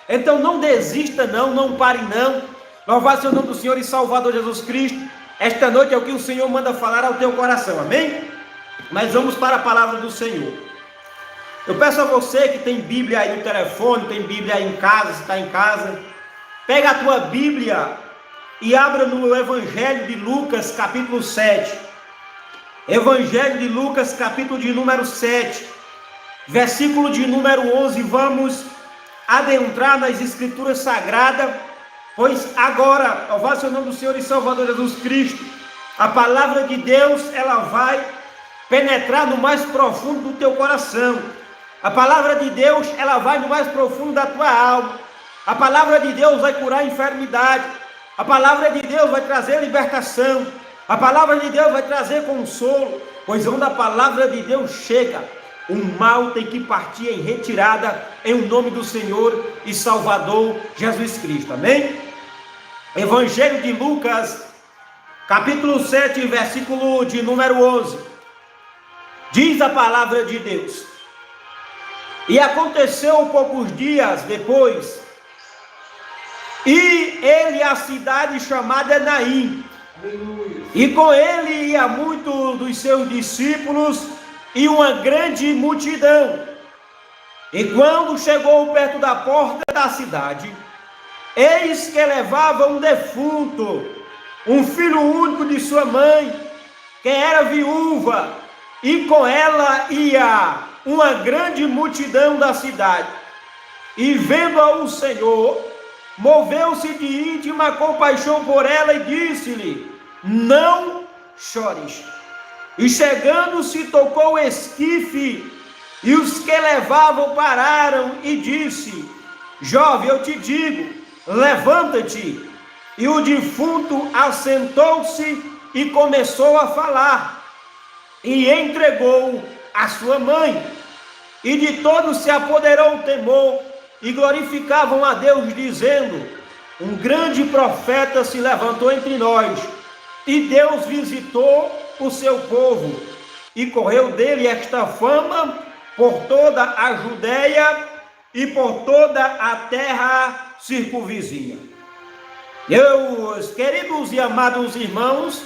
Então não desista não, não pare não. Louvado seja o nome do Senhor e Salvador Jesus Cristo. Esta noite é o que o Senhor manda falar ao teu coração, amém? Mas vamos para a palavra do Senhor. Eu peço a você que tem Bíblia aí no telefone, tem Bíblia aí em casa, se está em casa, pega a tua Bíblia e abra no Evangelho de Lucas, capítulo 7. Evangelho de Lucas, capítulo de número 7, versículo de número 11. Vamos adentrar nas Escrituras Sagradas, pois agora, louvado seja o nome do Senhor e Salvador Jesus Cristo, a palavra de Deus, ela vai penetrar no mais profundo do teu coração. A palavra de Deus, ela vai no mais profundo da tua alma. A palavra de Deus vai curar a enfermidade. A palavra de Deus vai trazer libertação. A palavra de Deus vai trazer consolo. Pois onde a palavra de Deus chega, o mal tem que partir em retirada, em nome do Senhor e Salvador Jesus Cristo. Amém? Evangelho de Lucas, capítulo 7, versículo de número 11. Diz a palavra de Deus: e aconteceu poucos dias depois, e ele a cidade chamada Naim, e com ele ia muitos dos seus discípulos e uma grande multidão. E quando chegou perto da porta da cidade, eis que levava um defunto, um filho único de sua mãe, que era viúva, e com ela ia uma grande multidão da cidade. E vendo-a o Senhor, moveu-se de íntima compaixão por ela e disse-lhe: não chores. E chegando-se, tocou o esquife, e os que levavam pararam, e disse: jovem, eu te digo, levanta-te. E o defunto assentou-se e começou a falar, e entregou a sua mãe. E de todos se apoderou o temor, e glorificavam a Deus, dizendo: um grande profeta se levantou entre nós, e Deus visitou o seu povo. E correu dele esta fama por toda a Judeia e por toda a terra circunvizinha. Meus queridos e amados irmãos,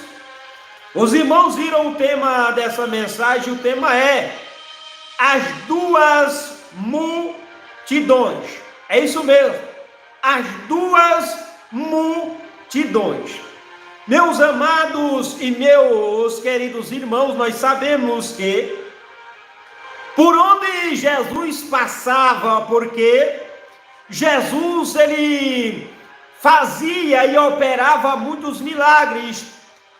os irmãos viram o tema dessa mensagem. O tema é as duas multidões. É isso mesmo, as duas multidões. Meus amados e meus queridos irmãos, nós sabemos que por onde Jesus passava, porque Jesus ele fazia e operava muitos milagres.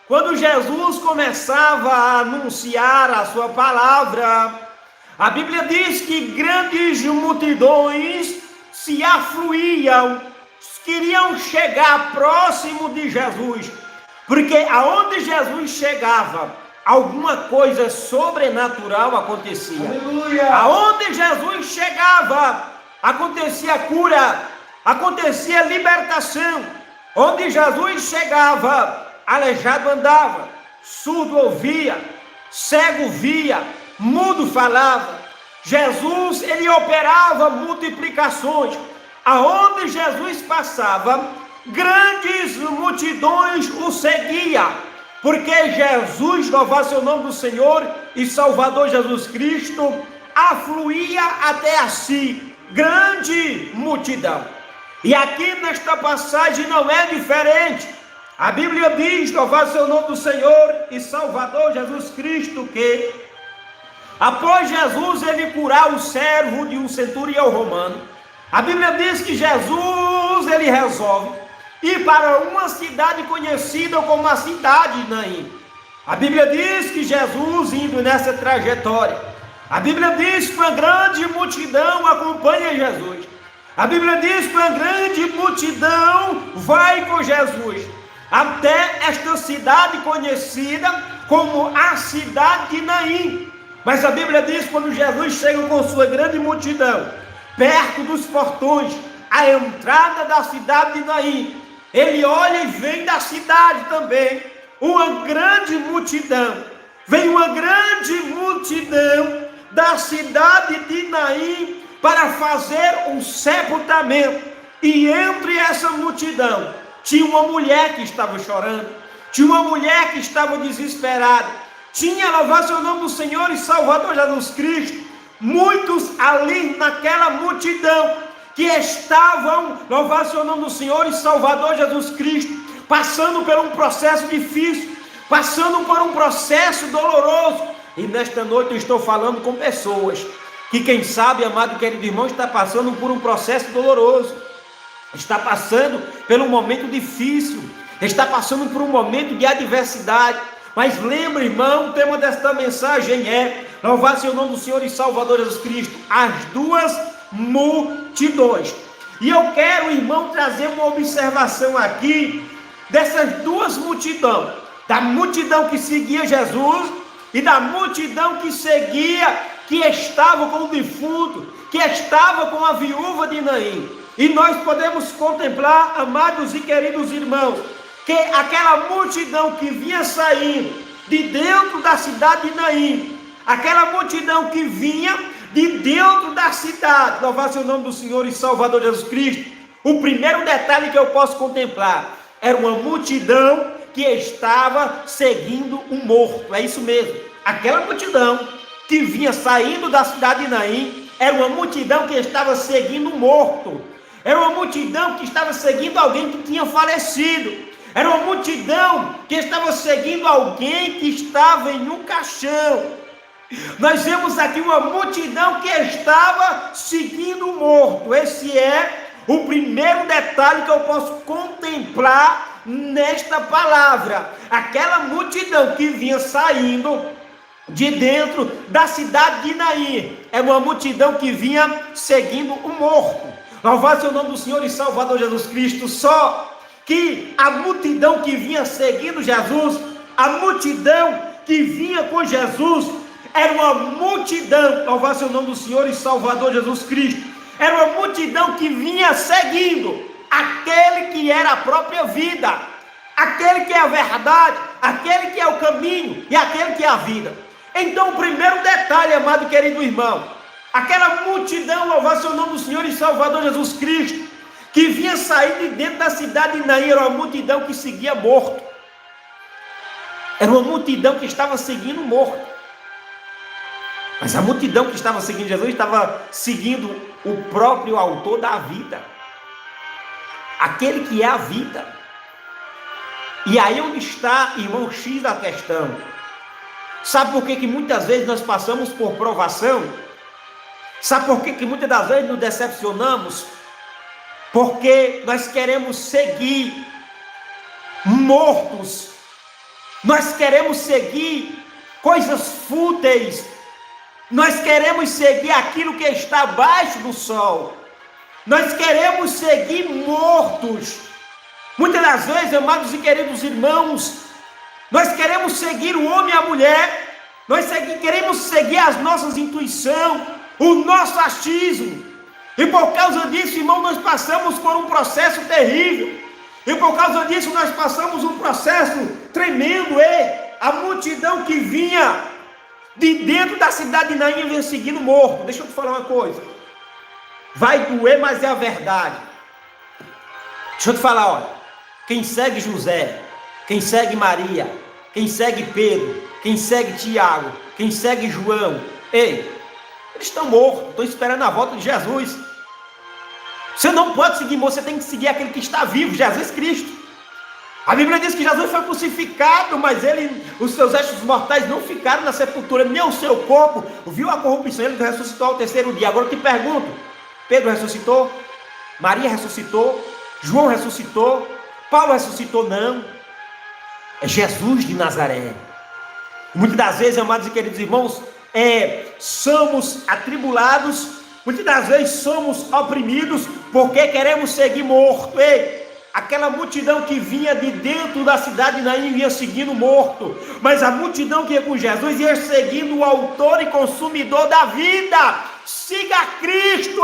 Quando Jesus começava a anunciar a sua palavra, a Bíblia diz que grandes multidões se afluíam, queriam chegar próximo de Jesus, porque aonde Jesus chegava, alguma coisa sobrenatural acontecia. Aleluia! Aonde Jesus chegava, acontecia cura, acontecia libertação. Onde Jesus chegava, aleijado andava, surdo ouvia, cego via, mudo falava. Jesus, ele operava multiplicações. Aonde Jesus passava, grandes multidões o seguiam, porque Jesus, louvado seja o nome do Senhor e Salvador Jesus Cristo, afluía até a si grande multidão. E aqui nesta passagem não é diferente. A Bíblia diz, louvado seja o nome do Senhor e Salvador Jesus Cristo, que após Jesus ele curar o servo de um centurião romano, a Bíblia diz que Jesus ele resolve ir para uma cidade conhecida como a cidade de Naim. A Bíblia diz que Jesus indo nessa trajetória, a Bíblia diz que uma grande multidão acompanha Jesus. A Bíblia diz que uma grande multidão vai com Jesus até esta cidade conhecida como a cidade de Naim. Mas a Bíblia diz que quando Jesus chega com sua grande multidão perto dos portões, a entrada da cidade de Naim, ele olha e vem da cidade também uma grande multidão. Vem uma grande multidão da cidade de Naim para fazer um sepultamento. E entre essa multidão tinha uma mulher que estava chorando, tinha uma mulher que estava desesperada, tinha, louvado seu nome do Senhor e Salvador Jesus Cristo, muitos ali naquela multidão que estavam, louvado seu nome do Senhor e Salvador Jesus Cristo, passando por um processo difícil, passando por um processo doloroso. E nesta noite eu estou falando com pessoas que, quem sabe, amado e querido irmão, está passando por um processo doloroso, está passando por um momento difícil, está passando por um momento de adversidade. Mas lembra, irmão, o tema desta mensagem é: louvado seja o nome do Senhor e Salvador Jesus Cristo, as duas multidões. E eu quero, irmão, trazer uma observação aqui dessas duas multidões, da multidão que seguia Jesus e da multidão que seguia, que estava com o defunto, que estava com a viúva de Naim. E nós podemos contemplar, amados e queridos irmãos, que aquela multidão que vinha saindo de dentro da cidade de Naim, aquela multidão que vinha de dentro da cidade, louvado seja o nome do Senhor e Salvador Jesus Cristo, o primeiro detalhe que eu posso contemplar era uma multidão que estava seguindo um morto. É isso mesmo, aquela multidão que vinha saindo da cidade de Naim era uma multidão que estava seguindo um morto, era uma multidão que estava seguindo alguém que tinha falecido, era uma multidão que estava seguindo alguém que estava em um caixão. Nós vemos aqui uma multidão que estava seguindo o morto. Esse é o primeiro detalhe que eu posso contemplar nesta palavra. Aquela multidão que vinha saindo de dentro da cidade de Naim é uma multidão que vinha seguindo o morto. Louvado seja o nome do Senhor e Salvador Jesus Cristo. Só que a multidão que vinha seguindo Jesus, a multidão que vinha com Jesus, era uma multidão, louvado seja o nome do Senhor e Salvador Jesus Cristo, era uma multidão que vinha seguindo aquele que era a própria vida, aquele que é a verdade, aquele que é o caminho e aquele que é a vida. Então, o primeiro detalhe, amado e querido irmão, aquela multidão, louvado seja o nome do Senhor e Salvador Jesus Cristo, que vinha sair de dentro da cidade de Naim, era uma multidão que seguia morto, era uma multidão que estava seguindo morto. Mas a multidão que estava seguindo Jesus estava seguindo o próprio autor da vida, aquele que é a vida. E aí onde está, irmão, X da questão. Sabe por que muitas vezes nós passamos por provação? Sabe por que muitas das vezes nos decepcionamos? Porque nós queremos seguir mortos, nós queremos seguir coisas fúteis, nós queremos seguir aquilo que está abaixo do sol, nós queremos seguir mortos. Muitas das vezes, amados e queridos irmãos, nós queremos seguir o homem e a mulher, queremos seguir as nossas intuições, o nosso achismo. E por causa disso, irmão, nós passamos por um processo terrível. E por causa disso, nós passamos um processo tremendo. A multidão que vinha de dentro da cidade de Naim vinha seguindo morto. Deixa eu te falar uma coisa. Vai doer, mas é a verdade. Deixa eu te falar, olha. Quem segue José, quem segue Maria, quem segue Pedro, quem segue Tiago, quem segue João, eles estão mortos, estão esperando a volta de Jesus. Você não pode seguir morto, você tem que seguir aquele que está vivo, Jesus Cristo. A Bíblia diz que Jesus foi crucificado, mas os seus restos mortais não ficaram na sepultura, nem o seu corpo viu a corrupção, ele ressuscitou ao terceiro dia. Agora eu te pergunto, Pedro ressuscitou? Maria ressuscitou? João ressuscitou? Paulo ressuscitou? Não. É Jesus de Nazaré. Muitas das vezes, amados e queridos irmãos, somos atribulados, muitas das vezes somos oprimidos, porque queremos seguir morto. Aquela multidão que vinha de dentro da cidade de Naim vinha seguindo morto, mas a multidão que ia com Jesus ia seguindo o autor e consumidor da vida. Siga Cristo.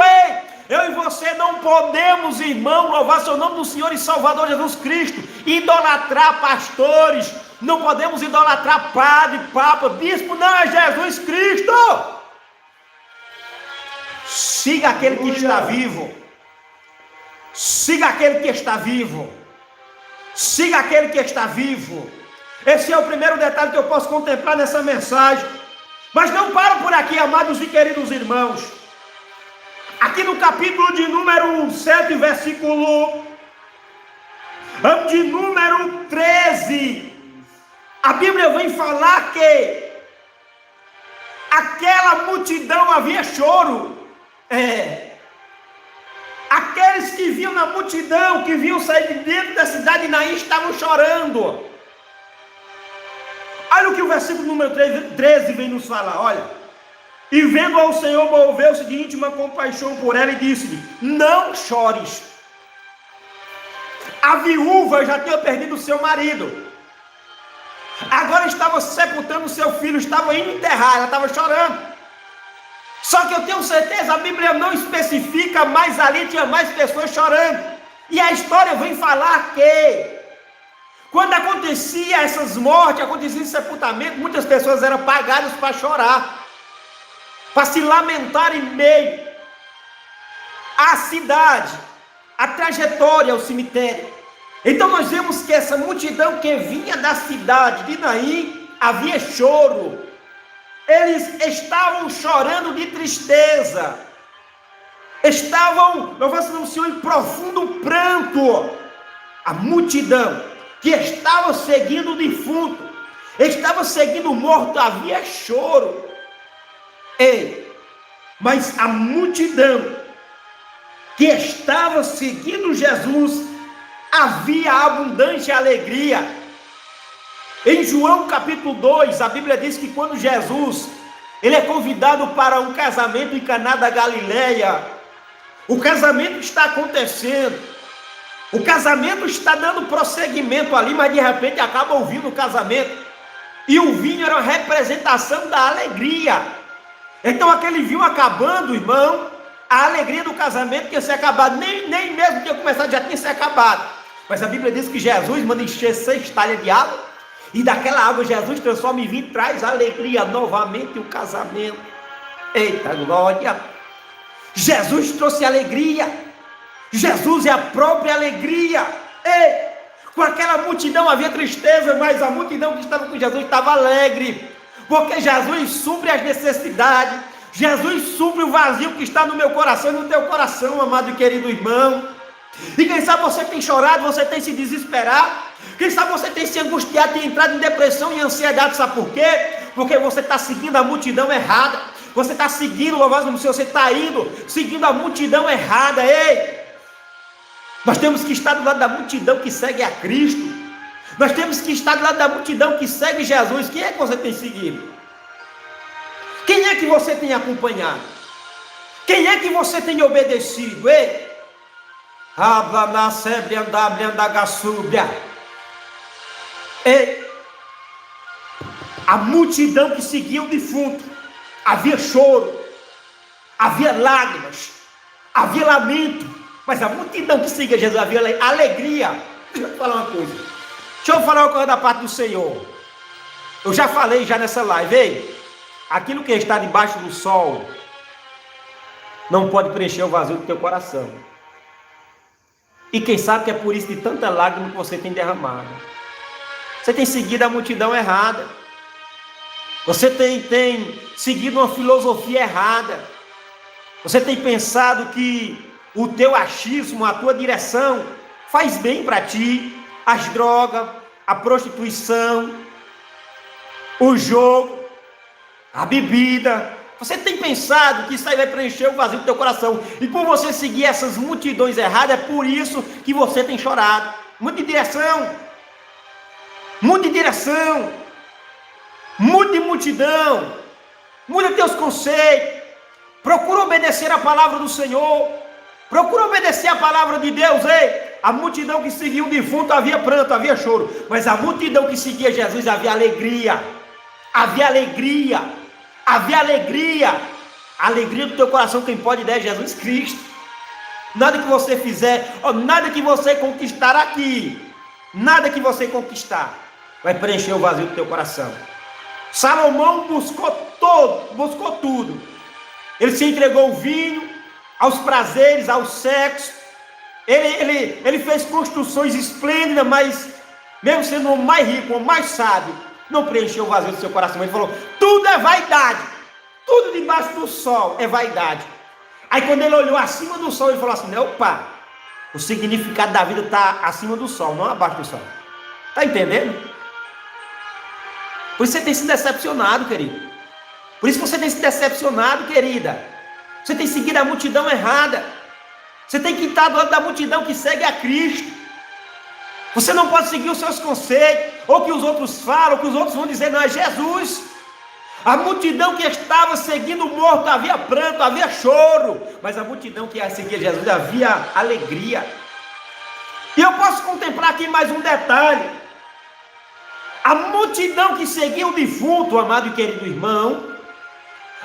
Eu e você não podemos, irmão, louvar seu nome do Senhor e Salvador Jesus Cristo, idolatrar pastores, não podemos idolatrar padre, papa, bispo, não, é Jesus Cristo. Siga aquele que está vivo. Siga aquele que está vivo. Siga aquele que está vivo. Esse é o primeiro detalhe que eu posso contemplar nessa mensagem. Mas não paro por aqui, amados e queridos irmãos. Aqui no capítulo de número 7, versículo de número 13, a Bíblia vem falar que aquela multidão havia choro. Aqueles que viam na multidão, que viam sair de dentro da cidade de Naim, estavam chorando. Olha o que o versículo número 13 vem nos falar, olha. E vendo ao Senhor, moveu-se de íntima compaixão por ela e disse-lhe: não chores. A viúva já tinha perdido o seu marido. Agora estava sepultando o seu filho, estava indo enterrar, ela estava chorando. Só que eu tenho certeza, a Bíblia não especifica, mas ali tinha mais pessoas chorando. E a história vem falar que quando acontecia essas mortes, acontecia esse sepultamento, muitas pessoas eram pagadas para chorar, para se lamentar em meio à cidade, à trajetória ao cemitério. Então nós vemos que essa multidão que vinha da cidade de Naim, havia choro. Eles estavam chorando de tristeza. Estavam, louvado o Senhor, em profundo pranto. A multidão que estava seguindo o defunto, estava seguindo o morto, havia choro. Mas a multidão que estava seguindo Jesus, havia abundante alegria. Em João capítulo 2, a Bíblia diz que quando Jesus ele é convidado para um casamento em Caná da Galileia, o casamento está acontecendo, o casamento está dando prosseguimento ali, mas de repente acaba ouvindo o casamento, e o vinho era uma representação da alegria. Então aquele vinho acabando, irmão, a alegria do casamento tinha se acabado, nem mesmo tinha começado, já tinha se acabado. Mas a Bíblia diz que Jesus manda encher 6 talhas de água, e daquela água Jesus transforma em vinho e traz alegria novamente o casamento. Eita glória! Jesus trouxe alegria. Jesus é a própria alegria. Com aquela multidão havia tristeza, mas a multidão que estava com Jesus estava alegre, porque Jesus supre as necessidades. Jesus supre o vazio que está no meu coração e no teu coração, amado e querido irmão. E quem sabe você tem chorado, você tem se desesperado, quem sabe você tem se angustiado, tem entrado em depressão e ansiedade, sabe por quê? Porque você está seguindo a multidão errada, você está seguindo, louvado no Senhor, você está indo, seguindo a multidão errada. Nós temos que estar do lado da multidão que segue a Cristo, nós temos que estar do lado da multidão que segue Jesus. Quem é que você tem seguido? Quem é que você tem acompanhado? Quem é que você tem obedecido? A multidão que seguia o defunto, havia choro, havia lágrimas, havia lamento, mas a multidão que seguia Jesus havia alegria. Deixa eu falar uma coisa, deixa eu falar uma coisa da parte do Senhor. Eu já falei já nessa live, aquilo que está debaixo do sol não pode preencher o vazio do teu coração. E quem sabe que é por isso de tanta lágrima que você tem derramado. Você tem seguido a multidão errada. Você tem seguido uma filosofia errada. Você tem pensado que o teu achismo, a tua direção faz bem para ti. As drogas, a prostituição, o jogo, a bebida. Você tem pensado que isso aí vai preencher o vazio do teu coração. E por você seguir essas multidões erradas, é por isso que você tem chorado. Mude de direção. Mude de direção. Mude de multidão. Mude teus conceitos. Procura obedecer a palavra do Senhor. Procura obedecer a palavra de Deus. A multidão que seguia o defunto havia pranto, havia choro. Mas a multidão que seguia Jesus havia alegria. Havia alegria. Havia alegria. A alegria do teu coração, quem pode dar é Jesus Cristo. Nada que você fizer, nada que você conquistar aqui, nada que você conquistar vai preencher o vazio do teu coração. Salomão buscou tudo. Ele se entregou o vinho, aos prazeres, ao sexo. Ele fez construções esplêndidas, mas mesmo sendo o homem mais rico, o homem mais sábio, não preencheu o vazio do seu coração. Ele falou: tudo é vaidade, tudo debaixo do sol é vaidade. Aí quando ele olhou acima do sol, ele falou assim: opa, o significado da vida está acima do sol, não abaixo do sol. Está entendendo? Por isso você tem se decepcionado, querido. Por isso você tem se decepcionado, querida. Você tem seguido a multidão errada. Você tem que estar do lado da multidão que segue a Cristo. Você não pode seguir os seus conceitos, ou que os outros falam, ou que os outros vão dizer: não, é Jesus. A multidão que estava seguindo o morto, havia pranto, havia choro, mas a multidão que seguia Jesus, havia alegria. E eu posso contemplar aqui mais um detalhe: a multidão que seguia o defunto, amado e querido irmão,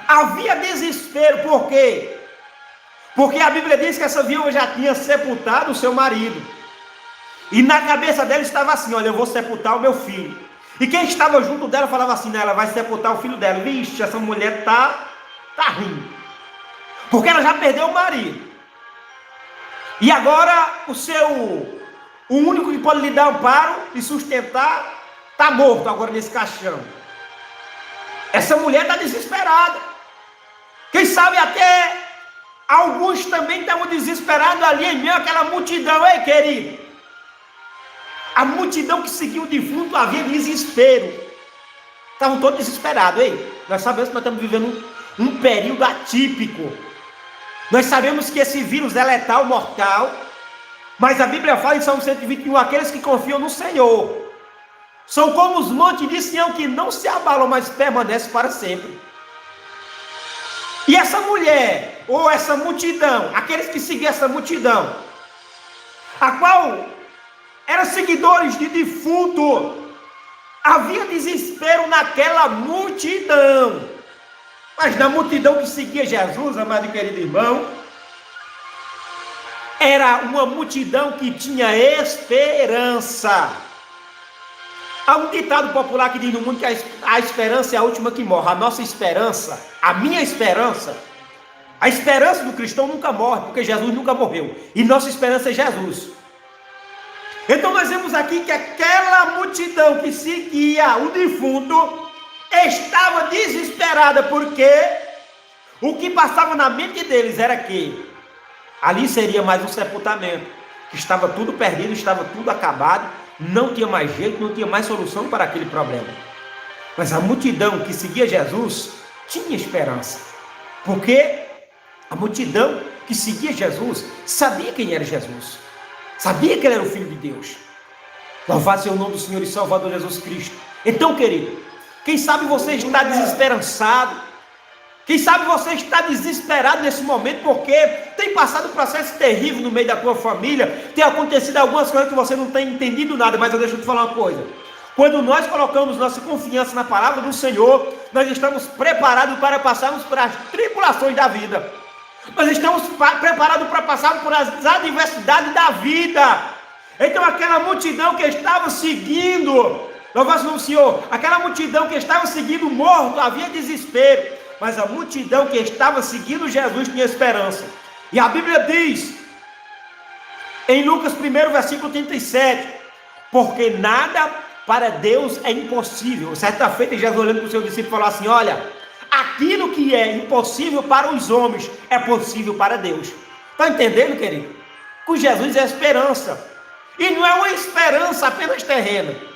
havia desespero. Por quê? Porque a Bíblia diz que essa viúva já tinha sepultado o seu marido, e na cabeça dela estava assim: olha, eu vou sepultar o meu filho. E quem estava junto dela falava assim: ela vai sepultar o filho dela. Vixe, essa mulher tá rindo, porque ela já perdeu o marido, e agora o único que pode lhe dar amparo e sustentar está morto agora nesse caixão. Essa mulher está desesperada. Quem sabe até alguns também estavam desesperados ali em meio àquela multidão. Ei, querido, a multidão que seguiu o defunto havia desespero. Estavam todos desesperados. Ei, nós sabemos que nós estamos vivendo um período atípico. Nós sabemos que esse vírus é letal, mortal. Mas a Bíblia fala em Salmo 121, aqueles que confiam no Senhor são como os montes de Sião, que não se abalam, mas permanecem para sempre. E essa mulher, ou essa multidão, aqueles que seguiam essa multidão, a qual eram seguidores de defunto, havia desespero naquela multidão. Mas na multidão que seguia Jesus, amado e querido irmão, era uma multidão que tinha esperança. Há um ditado popular que diz no mundo que a esperança é a última que morre. A nossa esperança, a minha esperança, a esperança do cristão nunca morre, porque Jesus nunca morreu. E nossa esperança é Jesus. Então nós vemos aqui que aquela multidão que seguia o defunto estava desesperada, porque o que passava na mente deles era que ali seria mais um sepultamento, que estava tudo perdido, estava tudo acabado, não tinha mais jeito, não tinha mais solução para aquele problema. Mas a multidão que seguia Jesus tinha esperança, porque a multidão que seguia Jesus sabia quem era Jesus, sabia que ele era o Filho de Deus. Louvado seja o nome do Senhor e Salvador Jesus Cristo. Então, querido, quem sabe você está desesperançado, quem sabe você está desesperado nesse momento, porque tem passado um processo terrível no meio da tua família, tem acontecido algumas coisas que você não tem entendido nada. Mas eu deixo te falar uma coisa: quando nós colocamos nossa confiança na palavra do Senhor, nós estamos preparados para passarmos por as tribulações da vida, nós estamos preparados para passar por as adversidades da vida. Então aquela multidão que estava seguindo, louvado seja o Senhor, aquela multidão que estava seguindo o morto, havia desespero. Mas a multidão que estava seguindo Jesus tinha esperança. E a Bíblia diz, em Lucas 1, versículo 37, porque nada para Deus é impossível. Certa feita, Jesus olhando para o seu discípulo falou assim: olha, aquilo que é impossível para os homens é possível para Deus. Está entendendo, querido? Com Jesus é esperança. E não é uma esperança apenas terrena.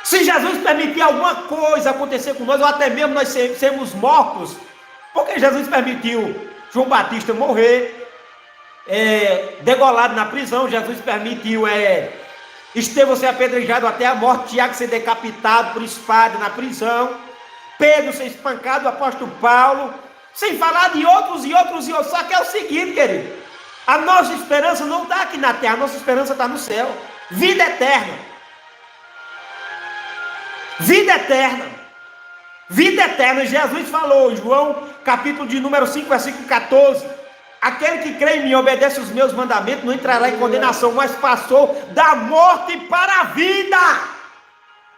Se Jesus permitir alguma coisa acontecer com nós, ou até mesmo nós sermos mortos, porque Jesus permitiu João Batista morrer, degolado na prisão, Jesus permitiu Estevão ser apedrejado até a morte, Tiago ser decapitado por espada na prisão, Pedro ser espancado, o apóstolo Paulo, sem falar de outros e outros e outros. Só que é o seguinte, querido, a nossa esperança não está aqui na terra, a nossa esperança está no céu, vida eterna. Vida eterna, vida eterna. Jesus falou em João, capítulo de número 5, versículo 14: aquele que crê em mim e obedece os meus mandamentos não entrará em condenação, mas passou da morte para a vida.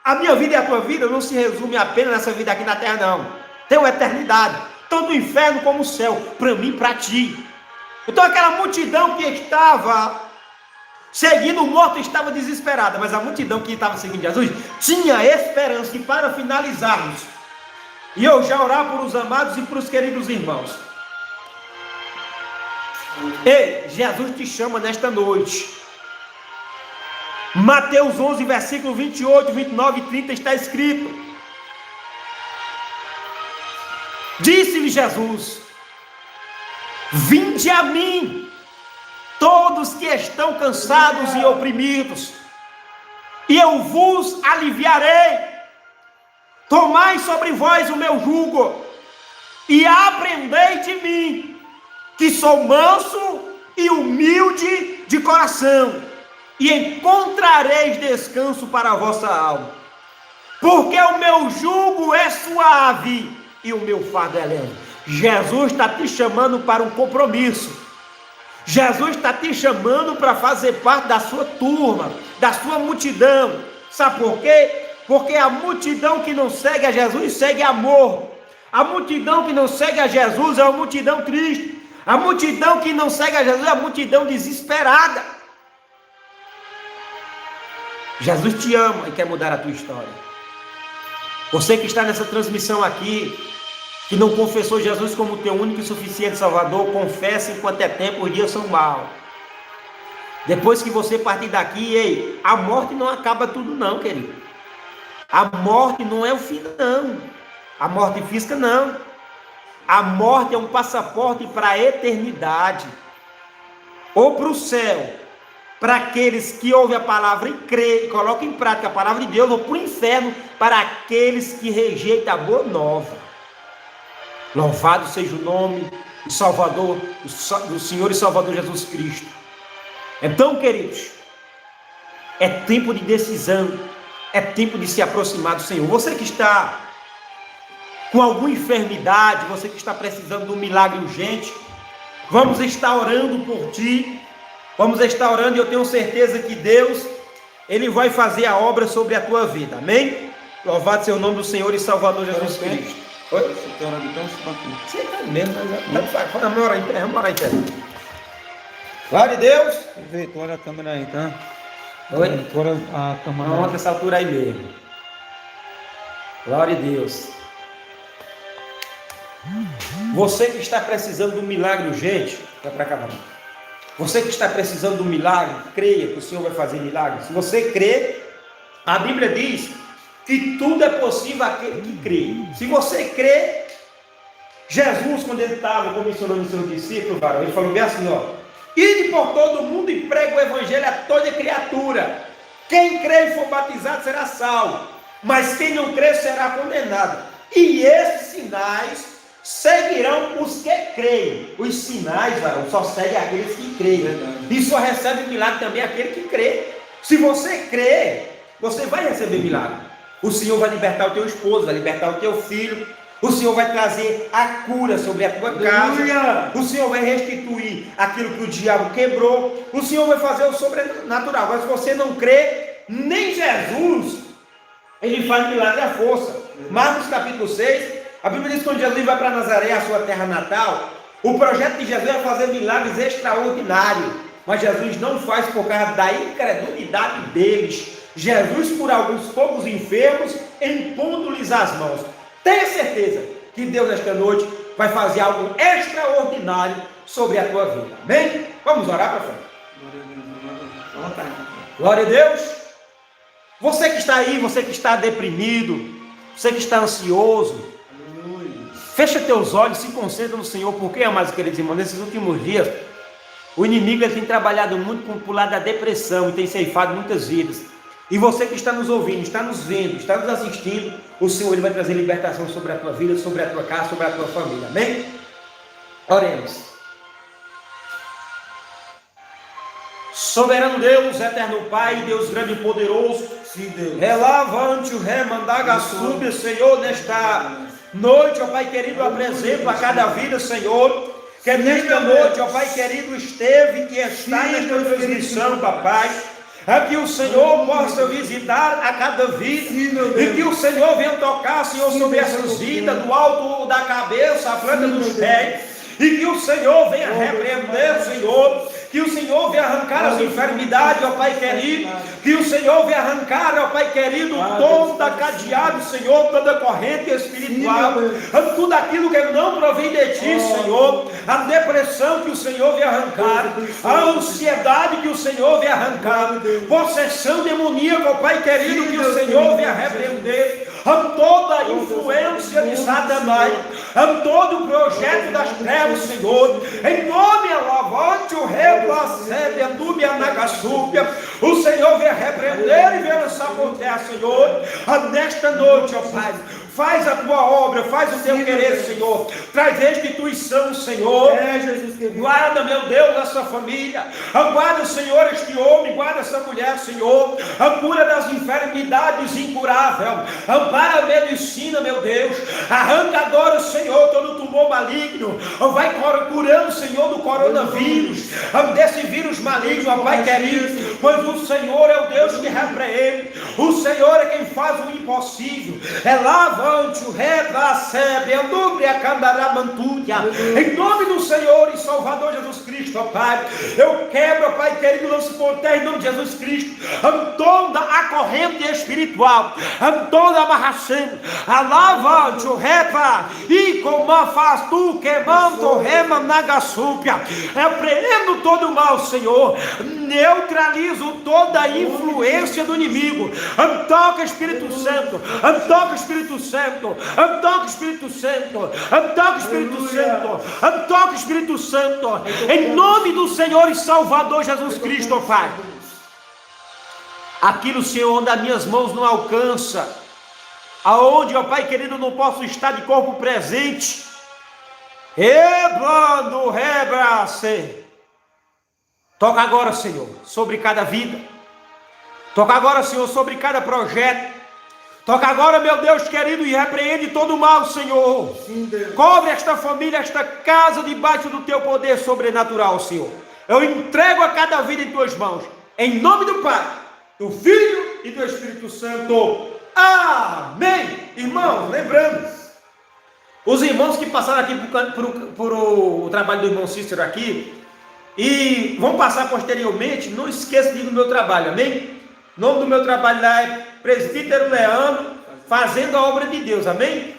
A minha vida e a tua vida não se resume apenas nessa vida aqui na terra, não. Tem uma eternidade, tanto o inferno como o céu, para mim e para ti. Então aquela multidão que estava seguindo o morto estava desesperada, mas a multidão que estava seguindo Jesus tinha esperança. E para finalizarmos, e eu já orar por os amados e por os queridos irmãos. Ei, Jesus te chama nesta noite. Mateus 11, versículo 28, 29 e 30 está escrito: disse-lhe Jesus: vinde a mim, todos que estão cansados e oprimidos, e eu vos aliviarei. Tomai sobre vós o meu jugo, e aprendei de mim, que sou manso e humilde de coração, e encontrareis descanso para a vossa alma. Porque o meu jugo é suave e o meu fardo é leve. Jesus está te chamando para um compromisso. Jesus está te chamando para fazer parte da sua turma, da sua multidão. Sabe por quê? Porque a multidão que não segue a Jesus segue amor. A multidão que não segue a Jesus é uma multidão triste. A multidão que não segue a Jesus é uma multidão desesperada. Jesus te ama e quer mudar a tua história. Você que está nessa transmissão aqui, que não confessou Jesus como teu único e suficiente Salvador, confessa enquanto é tempo, os dias são maus. Depois que você partir daqui, ei, a morte não acaba tudo não, querido. A morte não é o fim não. A morte física não. A morte é um passaporte para a eternidade. Ou para o céu, para aqueles que ouvem a palavra e creem, e colocam em prática a palavra de Deus, ou para o inferno, para aqueles que rejeitam a boa nova. Louvado seja o nome do Salvador, do Senhor e Salvador Jesus Cristo. Então, queridos, é tempo de decisão, é tempo de se aproximar do Senhor. Você que está com alguma enfermidade, você que está precisando de um milagre urgente, vamos estar orando por ti, vamos estar orando, e eu tenho certeza que Deus, Ele vai fazer a obra sobre a tua vida, amém? Louvado seja o nome do Senhor e Salvador Jesus Cristo. Oi? Você está orando então? Você está mesmo, vamos orar em pé, vamos orar em pé. Glória a Deus. Olha a câmera aí, tá? Oi? Olha a câmera. Vamos nessa altura aí mesmo. Glória a Deus. Você que está precisando de um milagre urgente, vai para cá, vamos. Você que está precisando de um milagre, creia que o Senhor vai fazer milagre. Se você crê, a Bíblia diz que tudo é possível àquele que crê. Se você crê, Jesus, quando ele estava comissionando os seus discípulos, ele falou bem assim, ó: ide por todo o mundo e pregue o evangelho a toda criatura. Quem crê e for batizado será salvo, mas quem não crê será condenado. E esses sinais seguirão os que creem. Os sinais, só seguem aqueles que creem. E só recebe milagre também aquele que crê. Se você crê, você vai receber milagre. O Senhor vai libertar o teu esposo, vai libertar o teu filho. O Senhor vai trazer a cura sobre a tua casa. O Senhor vai restituir aquilo que o diabo quebrou. O Senhor vai fazer o sobrenatural. Agora, se você não crê, nem Jesus, ele faz milagre à força. Marcos capítulo 6, a Bíblia diz que quando Jesus vai para Nazaré, a sua terra natal, o projeto de Jesus é fazer milagres extraordinários. Mas Jesus não faz por causa da incredulidade deles. Jesus, por alguns poucos enfermos, impondo-lhes as mãos. Tenha certeza que Deus nesta noite vai fazer algo extraordinário sobre a tua vida. Amém? Vamos orar para frente. Glória a Deus. Você que está aí, você que está deprimido, você que está ansioso, fecha teus olhos, se concentra no Senhor, porque, amados queridos irmãos, nesses últimos dias, o inimigo tem trabalhado muito com o lado da depressão e tem ceifado muitas vidas. E você que está nos ouvindo, está nos vendo, está nos assistindo, o Senhor ele vai trazer libertação sobre a tua vida, sobre a tua casa, sobre a tua família. Amém? Oremos. Soberano Deus, eterno Pai, Deus grande e poderoso, relavante o remandaga sube, Senhor, nesta noite, ó Pai querido, apresento a cada vida, Senhor, que nesta noite, ó Pai querido, esteve e está nesta transmissão, papai. É que o Senhor possa visitar a cada vida, e que o Senhor venha tocar, Senhor, sobre essas vidas, do alto da cabeça, a planta dos pés, e que o Senhor venha repreender, Senhor, que o Senhor venha arrancar as enfermidades, ó Pai querido, que o Senhor venha arrancar, ó Pai querido, toda cadeado, Senhor, toda corrente espiritual, tudo aquilo que não provém de Ti, Senhor, a depressão que o Senhor venha arrancar, a ansiedade que o Senhor venha arrancar, possessão demoníaca, ó Pai querido, que o Senhor venha repreender, toda a influência de Satanás, todo o projeto das trevas, Senhor, em nome alavante o replacebe, dúbia nagasúbia, o Senhor venha repreender e venha lançar por terra, Senhor, nesta noite, ó Pai. Faz a tua obra, faz o teu querer, Senhor. Traz restituição, Senhor. Guarda, meu Deus, essa família. Guarda, Senhor, este homem. Guarda essa mulher, Senhor. A cura das enfermidades incurável. Ampara a medicina, meu Deus. Arranca agora, Senhor, todo tumor maligno. Vai curando, Senhor, do coronavírus. Desse vírus maligno, ó Pai querido. Pois o Senhor é o Deus que repreende. O Senhor é quem faz o impossível. É lava o recebe, a núbria candaramantúria, em nome do Senhor e Salvador Jesus Cristo, ó Pai, eu quebro, ó Pai querido, lanço por terra em nome de Jesus Cristo, toda a corrente espiritual, toda a amarração, alavante o repa, e como faz tu queimando rema nagasúpia, repreendo todo o mal, Senhor, neutralizo toda a influência do inimigo, toca Espírito Santo, toca Espírito Santo, toca Espírito Santo, toca Espírito Santo, toca Espírito Santo, em nome do Senhor e Salvador Jesus Cristo, ó Pai. Aquilo, Senhor, onde as minhas mãos não alcançam, aonde, ó Pai querido, não posso estar de corpo presente, reblando, rebrace. Toca agora, Senhor, sobre cada vida. Toca agora, Senhor, sobre cada projeto. Toca agora, meu Deus querido, e repreende todo o mal, Senhor. Sim, cobre esta família, esta casa, debaixo do Teu poder sobrenatural, Senhor. Eu entrego a cada vida em Tuas mãos. Em nome do Pai, do Filho e do Espírito Santo. Amém. Irmãos, lembrando, os irmãos que passaram aqui por o trabalho do irmão Cícero aqui, e vão passar posteriormente, não esqueça de ir no meu trabalho, amém? O nome do meu trabalho lá é Presbítero Leandro, fazendo a obra de Deus, amém?